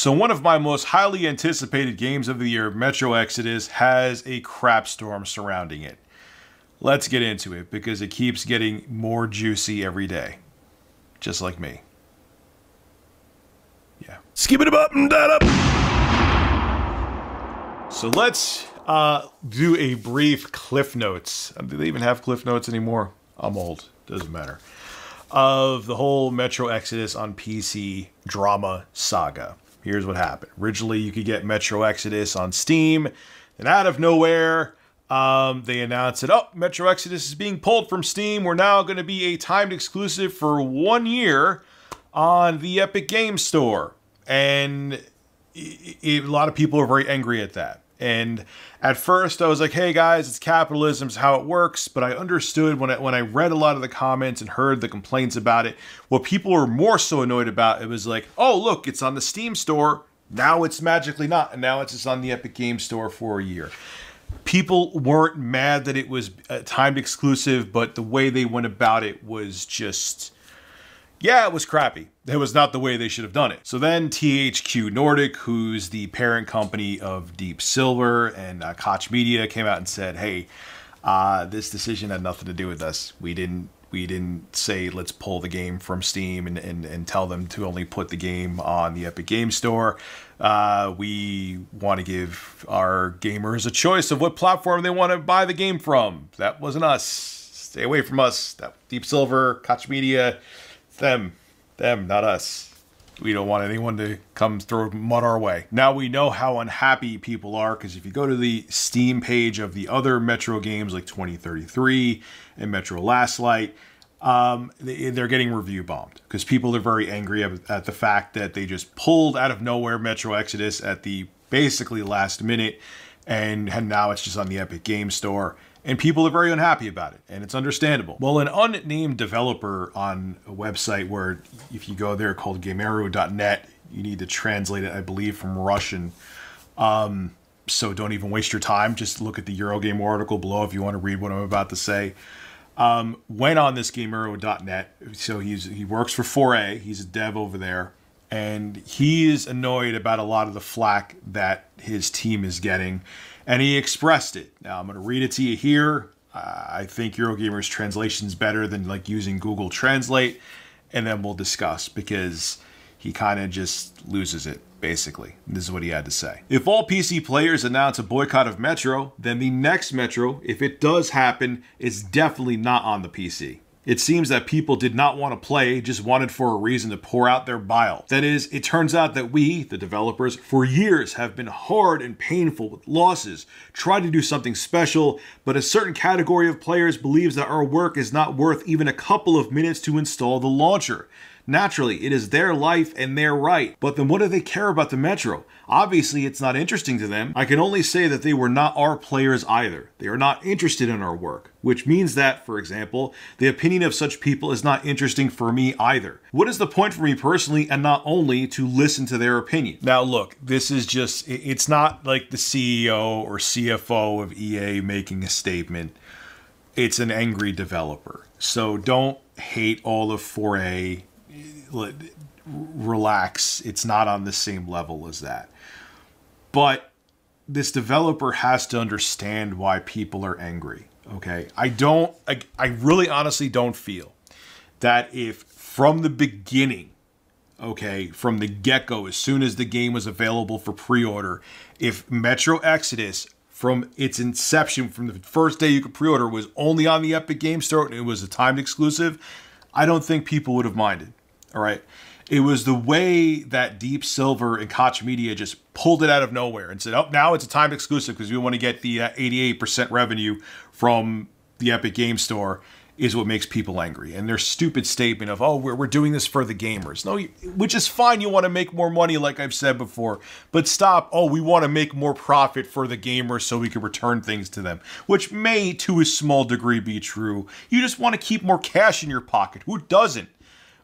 So one of my most highly anticipated games of the year, Metro Exodus, has a crap storm surrounding it. Let's get into it because it keeps getting more juicy every day. Just like me. Yeah. Skip it up and that up. So let's do a brief Cliff Notes. Do they even have Cliff Notes anymore? I'm old. Doesn't matter. Of the whole Metro Exodus on PC drama saga. Here's what happened. Originally, you could get Metro Exodus on Steam. Then out of nowhere, they announced that, oh, Metro Exodus is being pulled from Steam. We're now going to be a timed exclusive for 1 year on the Epic Games Store. And a lot of people are very angry at that. And at first I was like, hey guys, it's capitalism, it's how it works. But I understood when I read a lot of the comments and heard the complaints about it, what people were more so annoyed about, it was like, oh, look, it's on the Steam store. Now it's magically not. And now it's just on the Epic Games Store for a year. People weren't mad that it was a timed exclusive, but the way they went about it was just, yeah, it was crappy. It was not the way they should have done it. So then THQ Nordic, who's the parent company of Deep Silver and Koch Media, came out and said, hey, this decision had nothing to do with us. We didn't say let's pull the game from Steam and tell them to only put the game on the Epic Games Store. We want to give our gamers a choice of what platform they want to buy the game from. That wasn't us. Stay away from us. That Deep Silver, Koch Media, them, not us. We don't want anyone to come throw mud our way. Now we know how unhappy people are, because if you go to the Steam page of the other Metro games like 2033 and Metro Last Light, they're getting review bombed because people are very angry at the fact that they just pulled out of nowhere Metro Exodus at the basically last minute, and now it's just on the Epic Games Store. And people are very unhappy about it, and it's understandable. Well, an unnamed developer on a website where if you go there called gameru.net, you need to translate it, I believe, from Russian. So don't even waste your time. Just look at the Eurogame article below if you want to read what I'm about to say. Went on this gameru.net. So he works for 4A. He's a dev over there. And he is annoyed about a lot of the flack that his team is getting. And he expressed it. Now, I'm going to read it to you here. I think Eurogamer's translation is better than like using Google Translate. And then we'll discuss, because he kind of just loses it, basically. This is what he had to say. If all PC players announce a boycott of Metro, then the next Metro, if it does happen, is definitely not on the PC. It seems that people did not want to play, just wanted for a reason to pour out their bile. That is, it turns out that we, the developers, for years have been hard and painful with losses, tried to do something special, but a certain category of players believes that our work is not worth even a couple of minutes to install the launcher. Naturally, it is their life and their right, but then what do they care about the Metro? Obviously, it's not interesting to them. I can only say that they were not our players either. They are not interested in our work, which means that, for example, the opinion of such people is not interesting for me either. What is the point for me personally, and not only to listen to their opinion? Now look, this is just, it's not like the CEO or CFO of EA making a statement. It's an angry developer. So don't hate all of 4A. Relax, it's not on the same level as that. But this developer has to understand why people are angry, okay? I really honestly don't feel that if from the beginning, okay, from the get-go, as soon as the game was available for pre-order, if Metro Exodus from its inception, from the first day you could pre-order, was only on the Epic Games Store and it was a timed exclusive, I don't think people would have minded. All right. It was the way that Deep Silver and Koch Media just pulled it out of nowhere and said, oh, now it's a timed exclusive because we want to get the 88% revenue from the Epic Games Store, is what makes people angry. And their stupid statement of, oh, we're doing this for the gamers. No, which is fine. You want to make more money, like I've said before. But stop, oh, we want to make more profit for the gamers so we can return things to them. Which may, to a small degree, be true. You just want to keep more cash in your pocket. Who doesn't?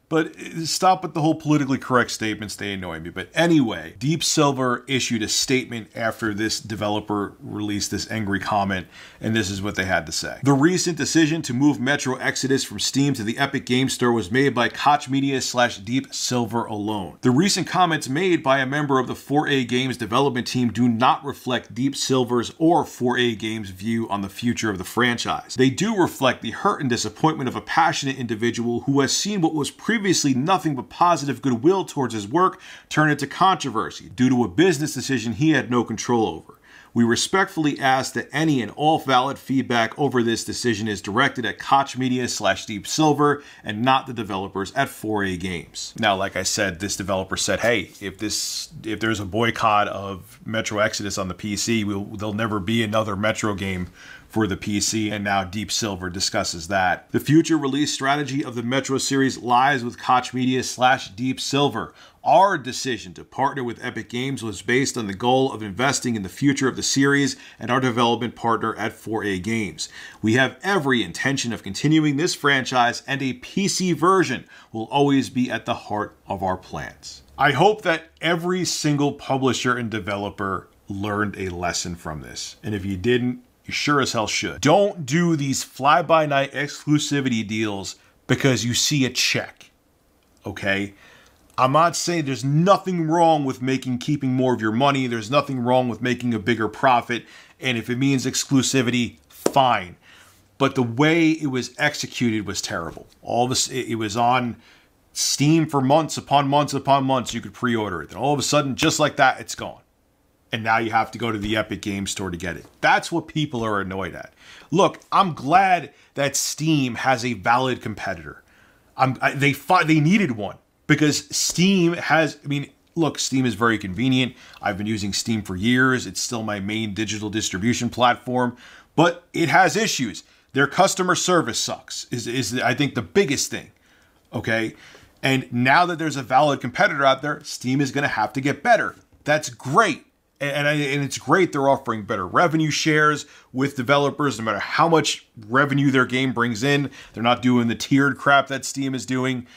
But stop with the whole politically correct statements. They annoy me. But anyway, Deep Silver issued a statement after this developer released this angry comment, and this is what they had to say. The recent decision to move Metro Exodus from Steam to the Epic Games Store was made by Koch Media / Deep Silver alone. The recent comments made by a member of the 4A Games development team do not reflect Deep Silver's or 4A Games' view on the future of the franchise. They do reflect the hurt and disappointment of a passionate individual who has seen what was previously nothing but positive goodwill towards his work turn into controversy due to a business decision he had no control over. We respectfully ask that any and all valid feedback over this decision is directed at Koch Media / Deep Silver and not the developers at 4A Games. Now, like I said, this developer said, hey, if there's a boycott of Metro Exodus on the PC, there'll never be another Metro game for the PC, and now Deep Silver discusses that. The future release strategy of the Metro series lies with Koch Media / Deep Silver. Our decision to partner with Epic Games was based on the goal of investing in the future of the series and our development partner at 4A Games. We have every intention of continuing this franchise, and a PC version will always be at the heart of our plans. I hope that every single publisher and developer learned a lesson from this, and if you didn't, you sure as hell should. Don't do these fly-by-night exclusivity deals because you see a check, okay? I'm not saying there's nothing wrong with keeping more of your money. There's nothing wrong with making a bigger profit. And if it means exclusivity, fine. But the way it was executed was terrible. It was on Steam for months upon months upon months. You could pre-order it. And all of a sudden, just like that, it's gone. And now you have to go to the Epic Games Store to get it. That's what people are annoyed at. Look, I'm glad that Steam has a valid competitor. They needed one because Steam has, look, Steam is very convenient. I've been using Steam for years. It's still my main digital distribution platform, but it has issues. Their customer service sucks, is I think the biggest thing, okay? And now that there's a valid competitor out there, Steam is gonna have to get better. That's great. And it's great they're offering better revenue shares with developers no matter how much revenue their game brings in. They're not doing the tiered crap that Steam is doing.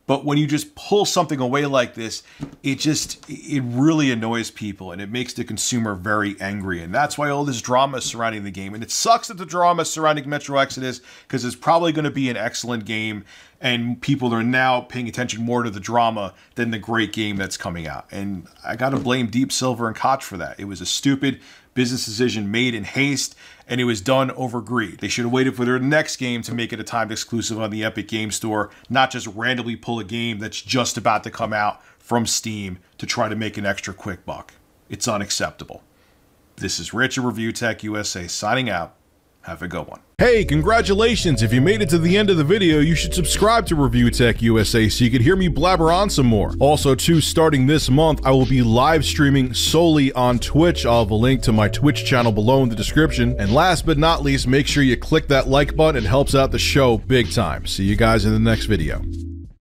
But when you just pull something away like this, it really annoys people and it makes the consumer very angry. And that's why all this drama is surrounding the game. And it sucks that the drama is surrounding Metro Exodus because it's probably going to be an excellent game and people are now paying attention more to the drama than the great game that's coming out. And I got to blame Deep Silver and Koch for that. It was a stupid business decision made in haste, and it was done over greed. They should have waited for their next game to make it a timed exclusive on the Epic Games Store, not just randomly pull a game that's just about to come out from Steam to try to make an extra quick buck. It's unacceptable. This is Rich of Review Tech USA signing out. Have a good one. Hey, congratulations! If you made it to the end of the video, you should subscribe to Review Tech USA so you can hear me blabber on some more. Also, too, starting this month, I will be live streaming solely on Twitch. I'll have a link to my Twitch channel below in the description. And last but not least, make sure you click that like button. It helps out the show big time. See you guys in the next video.